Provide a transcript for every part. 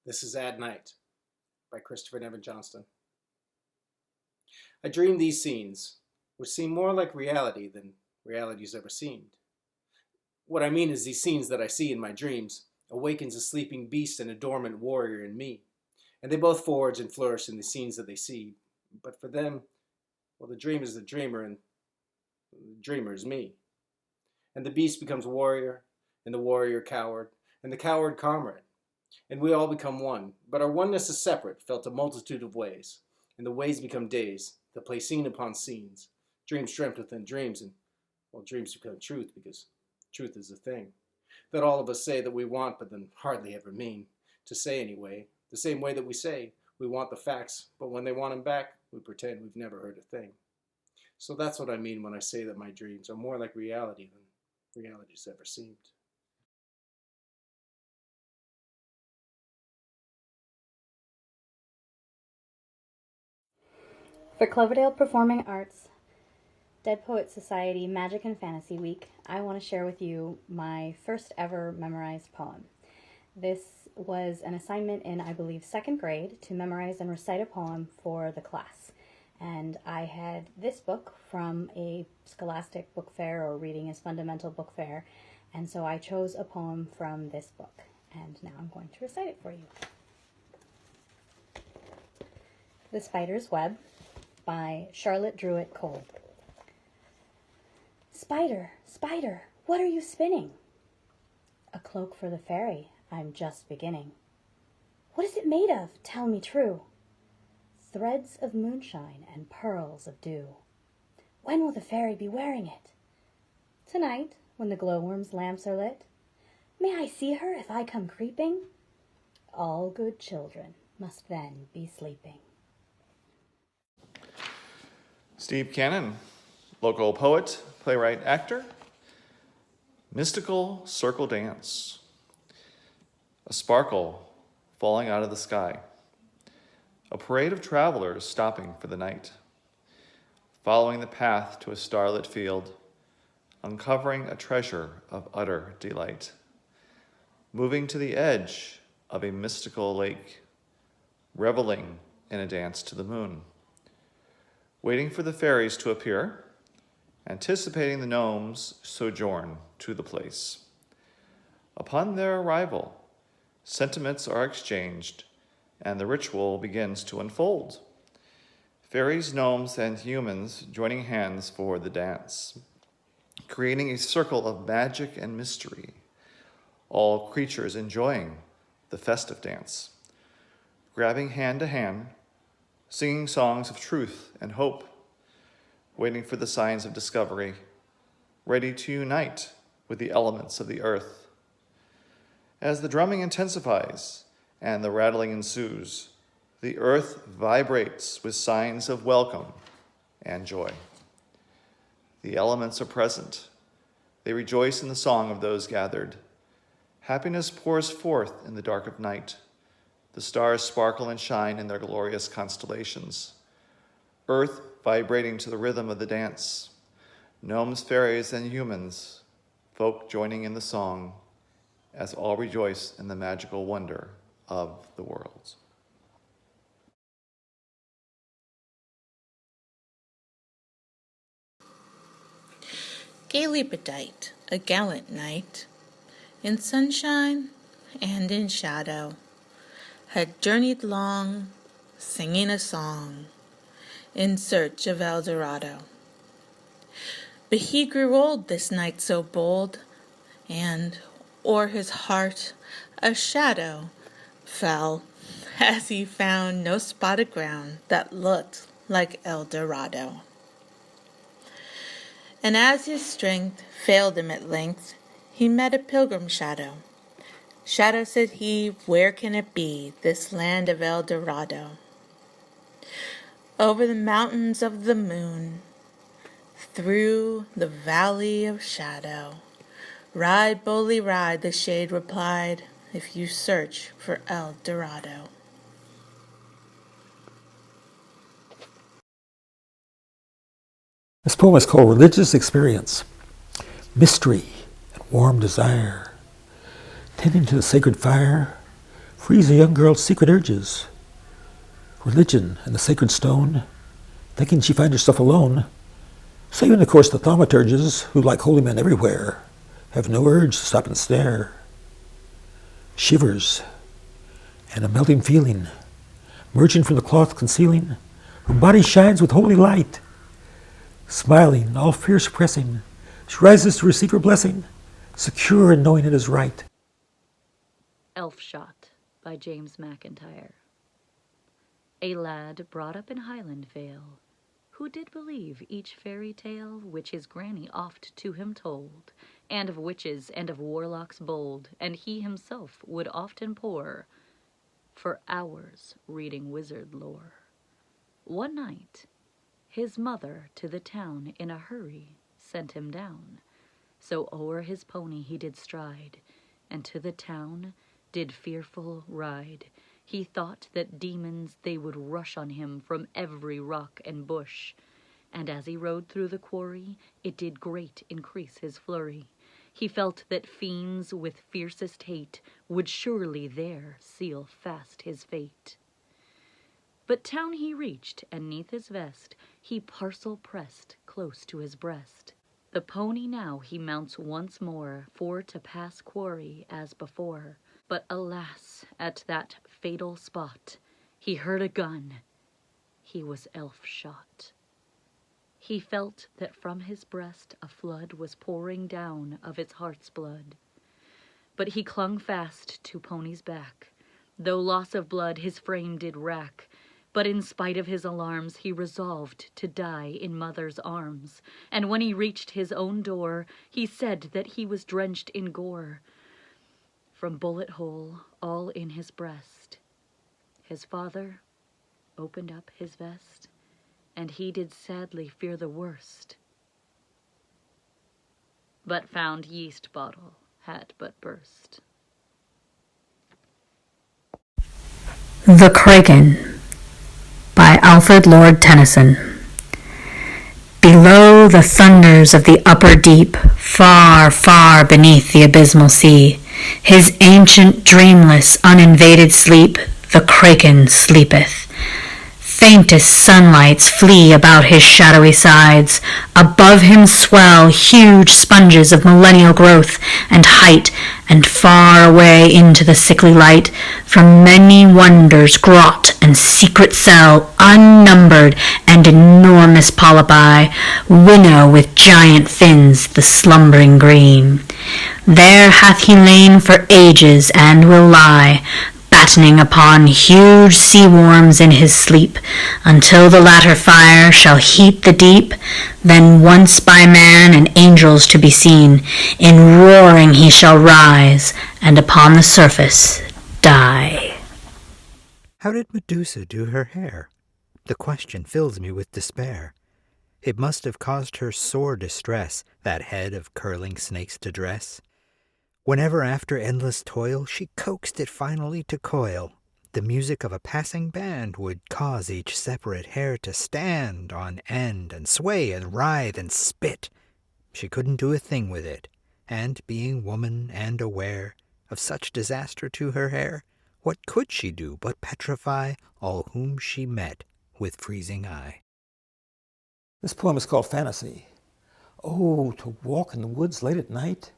This is At Night by Christopher Nevin Johnston. I dream these scenes, which seem more like reality than reality's ever seemed. What I mean is these scenes that I see in my dreams awakens a sleeping beast and a dormant warrior in me, and they both forge and flourish in the scenes that they see. But for them, well, the dream is the dreamer, and the dreamer is me. And the beast becomes warrior, and the warrior coward, and the coward comrade. And we all become one, but our oneness is separate, felt a multitude of ways. And the ways become days, that play scene upon scenes, dreams dreamt within dreams, and, well, dreams become truth, because truth is a thing that all of us say that we want, but then hardly ever mean to say anyway, the same way that we say we want the facts, but when they want them back, we pretend we've never heard a thing. So that's what I mean when I say that my dreams are more like reality than reality's ever seemed. For Cloverdale Performing Arts, Dead Poets Society Magic and Fantasy Week, I want to share with you my first ever memorized poem. This was an assignment in, I believe, second grade to memorize and recite a poem for the class. And I had this book from a Scholastic book fair, or Reading is Fundamental book fair, and so I chose a poem from this book. And now I'm going to recite it for you. The Spider's Web by Charlotte Druitt Cole. Spider, spider, what are you spinning? A cloak for the fairy, I'm just beginning. What is it made of? Tell me true. Threads of moonshine and pearls of dew. When will the fairy be wearing it? Tonight, when the glowworm's lamps are lit. May I see her if I come creeping? All good children must then be sleeping. Steve Cannon, local poet, playwright, actor. Mystical circle dance. A sparkle falling out of the sky. A parade of travelers stopping for the night. Following the path to a starlit field, uncovering a treasure of utter delight. Moving to the edge of a mystical lake, reveling in a dance to the moon. Waiting for the fairies to appear, anticipating the gnomes' sojourn to the place. Upon their arrival, sentiments are exchanged, and the ritual begins to unfold. Fairies, gnomes, and humans joining hands for the dance, creating a circle of magic and mystery, all creatures enjoying the festive dance, grabbing hand to hand, singing songs of truth and hope, waiting for the signs of discovery, ready to unite with the elements of the earth. As the drumming intensifies and the rattling ensues, the earth vibrates with signs of welcome and joy. The elements are present. They rejoice in the song of those gathered. Happiness pours forth in the dark of night. The stars sparkle and shine in their glorious constellations. Earth vibrating to the rhythm of the dance. Gnomes, fairies, and humans, folk joining in the song, as all rejoice in the magical wonder of the world. Gaily bedight, a gallant knight, in sunshine and in shadow, had journeyed long, singing a song, in search of El Dorado. But he grew old, this knight so bold, and o'er his heart a shadow fell, as he found no spot of ground that looked like El Dorado. And as his strength failed him at length, he met a pilgrim shadow. Shadow, said he, where can it be, this land of El Dorado? Over the mountains of the moon, through the valley of shadow. Ride, boldly ride, the shade replied, if you search for El Dorado. This poem is called Religious Experience. Mystery and warm desire, tending to the sacred fire, frees a young girl's secret urges, religion and the sacred stone, thinking she finds herself alone, saving, of course, the thaumaturges, who, like holy men everywhere, have no urge to stop and stare. Shivers and a melting feeling, merging from the cloth concealing, her body shines with holy light. Smiling, all fear suppressing, she rises to receive her blessing, secure in knowing it is right. Elf Shot by James McIntyre. A lad brought up in Highland Vale, who did believe each fairy tale which his granny oft to him told, and of witches and of warlocks bold, and he himself would often pore for hours reading wizard lore. One night his mother to the town in a hurry sent him down, so o'er his pony he did stride, and to the town did fearful ride. He thought that demons they would rush on him from every rock and bush, and as he rode through the quarry, it did great increase his flurry. He felt that fiends with fiercest hate would surely there seal fast his fate. But town he reached, and 'neath his vest he parcel pressed close to his breast. The pony now he mounts once more, for to pass quarry as before. But alas, at that fatal spot, he heard a gun. He was elf shot. He felt that from his breast a flood was pouring down of its heart's blood. But he clung fast to pony's back, though loss of blood his frame did rack. But in spite of his alarms, he resolved to die in mother's arms. And when he reached his own door, he said that he was drenched in gore from bullet hole all in his breast. His father opened up his vest, and he did sadly fear the worst, but found yeast bottle had but burst. The Kraken by Alfred Lord Tennyson. Below the thunders of the upper deep, far, far beneath the abysmal sea, his ancient, dreamless, uninvaded sleep, the Kraken sleepeth. Faintest sunlights flee about his shadowy sides. Above him swell huge sponges of millennial growth and height, and far away into the sickly light, from many wonders grot and secret cell, unnumbered and enormous polypi, winnow with giant fins the slumbering green. There hath he lain for ages and will lie, battening upon huge sea worms in his sleep, until the latter fire shall heat the deep. Then once by man and angels to be seen, in roaring he shall rise, and upon the surface die. How did Medusa do her hair? The question fills me with despair. It must have caused her sore distress, that head of curling snakes to dress. Whenever after endless toil she coaxed it finally to coil, the music of a passing band would cause each separate hair to stand on end and sway and writhe and spit. She couldn't do a thing with it, and being woman and aware of such disaster to her hair, what could she do but petrify all whom she met with freezing eye? This poem is called Fantasy. Oh, to walk in the woods late at night,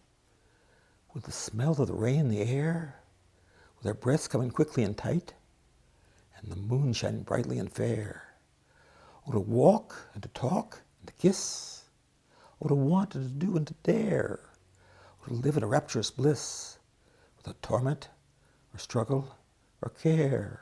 with the smell of the rain in the air, with our breaths coming quickly and tight, and the moon shining brightly and fair. Oh, to walk and to talk and to kiss. Oh, to want and to do and to dare. Oh, to live in a rapturous bliss, without torment or struggle or care.